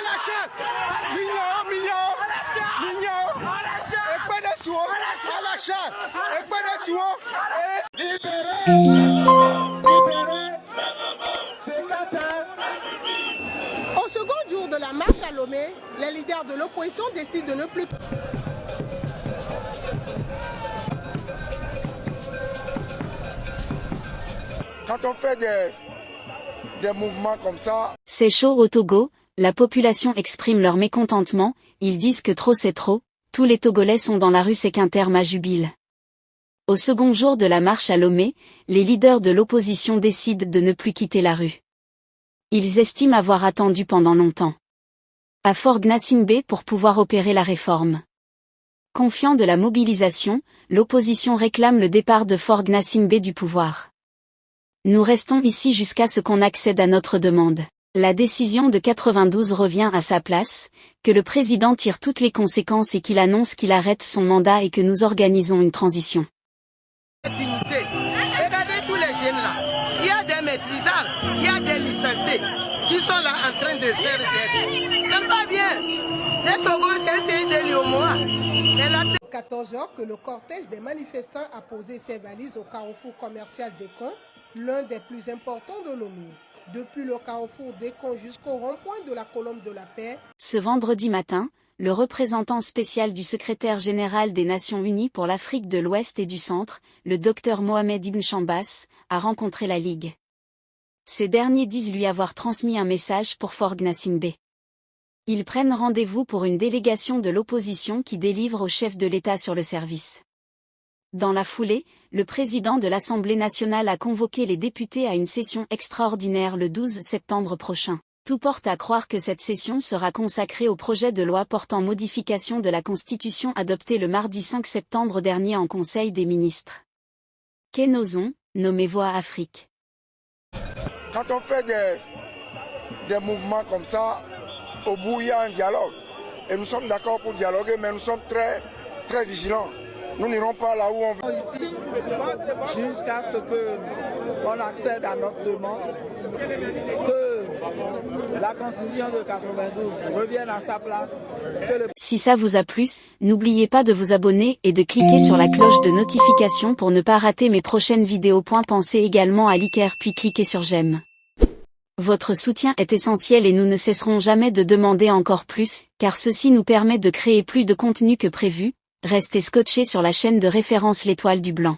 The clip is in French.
la chasse. Mignon. Et pas de soin. À la chasse. Et pas de soin. Libérez. Au second jour de la marche à Lomé, les leaders de l'opposition décident de ne plus... Quand on fait des mouvements comme ça... C'est chaud au Togo, la population exprime leur mécontentement, ils disent que trop c'est trop, tous les Togolais sont dans la rue, c'est qu'un terme à jubile. Au second jour de la marche à Lomé, les leaders de l'opposition décident de ne plus quitter la rue. Ils estiment avoir attendu pendant longtemps à Fort Gnassingbé pour pouvoir opérer la réforme. Confiant de la mobilisation, l'opposition réclame le départ de Fort Gnassingbé du pouvoir. Nous restons ici jusqu'à ce qu'on accède à notre demande. La décision de 92 revient à sa place, que le président tire toutes les conséquences et qu'il annonce qu'il arrête son mandat et que nous organisons une transition. Regardez tous les jeunes là. Il y a des maîtrisards, il y a des licenciés qui sont là en train de faire ça. C'est pas bien. Le Togo, c'est un pays de l'Iomoa. 14h que le cortège des manifestants a posé ses valises au carrefour commercial d'Ekon, l'un des plus importants de Lomé. Depuis le carrefour d'Ekon jusqu'au rond-point de la colombe de la paix. Ce vendredi matin, le représentant spécial du secrétaire général des Nations Unies pour l'Afrique de l'Ouest et du Centre, le Dr Mohamed Ibn Chambas, a rencontré la Ligue. Ces derniers disent lui avoir transmis un message pour Fort Gnassingbé. Ils prennent rendez-vous pour une délégation de l'opposition qui délivre au chef de l'État sur le service. Dans la foulée, le président de l'Assemblée nationale a convoqué les députés à une session extraordinaire le 12 septembre prochain. Tout porte à croire que cette session sera consacrée au projet de loi portant modification de la Constitution adopté le mardi 5 septembre dernier en Conseil des ministres. Kenozon, nommé Voix Afrique. Quand on fait des mouvements comme ça, au bout il y a un dialogue. Et nous sommes d'accord pour dialoguer, mais nous sommes très, très vigilants. Nous n'irons pas là où on veut. Jusqu'à ce qu'on accède à notre demande, que la Constitution de 92 revienne à sa place. Si ça vous a plu, n'oubliez pas de vous abonner et de cliquer sur la cloche de notification pour ne pas rater mes prochaines vidéos. Pensez également à liker puis cliquez sur j'aime. Votre soutien est essentiel et nous ne cesserons jamais de demander encore plus, car ceci nous permet de créer plus de contenu que prévu. Restez scotchés sur la chaîne de référence l'Étoile du Blanc.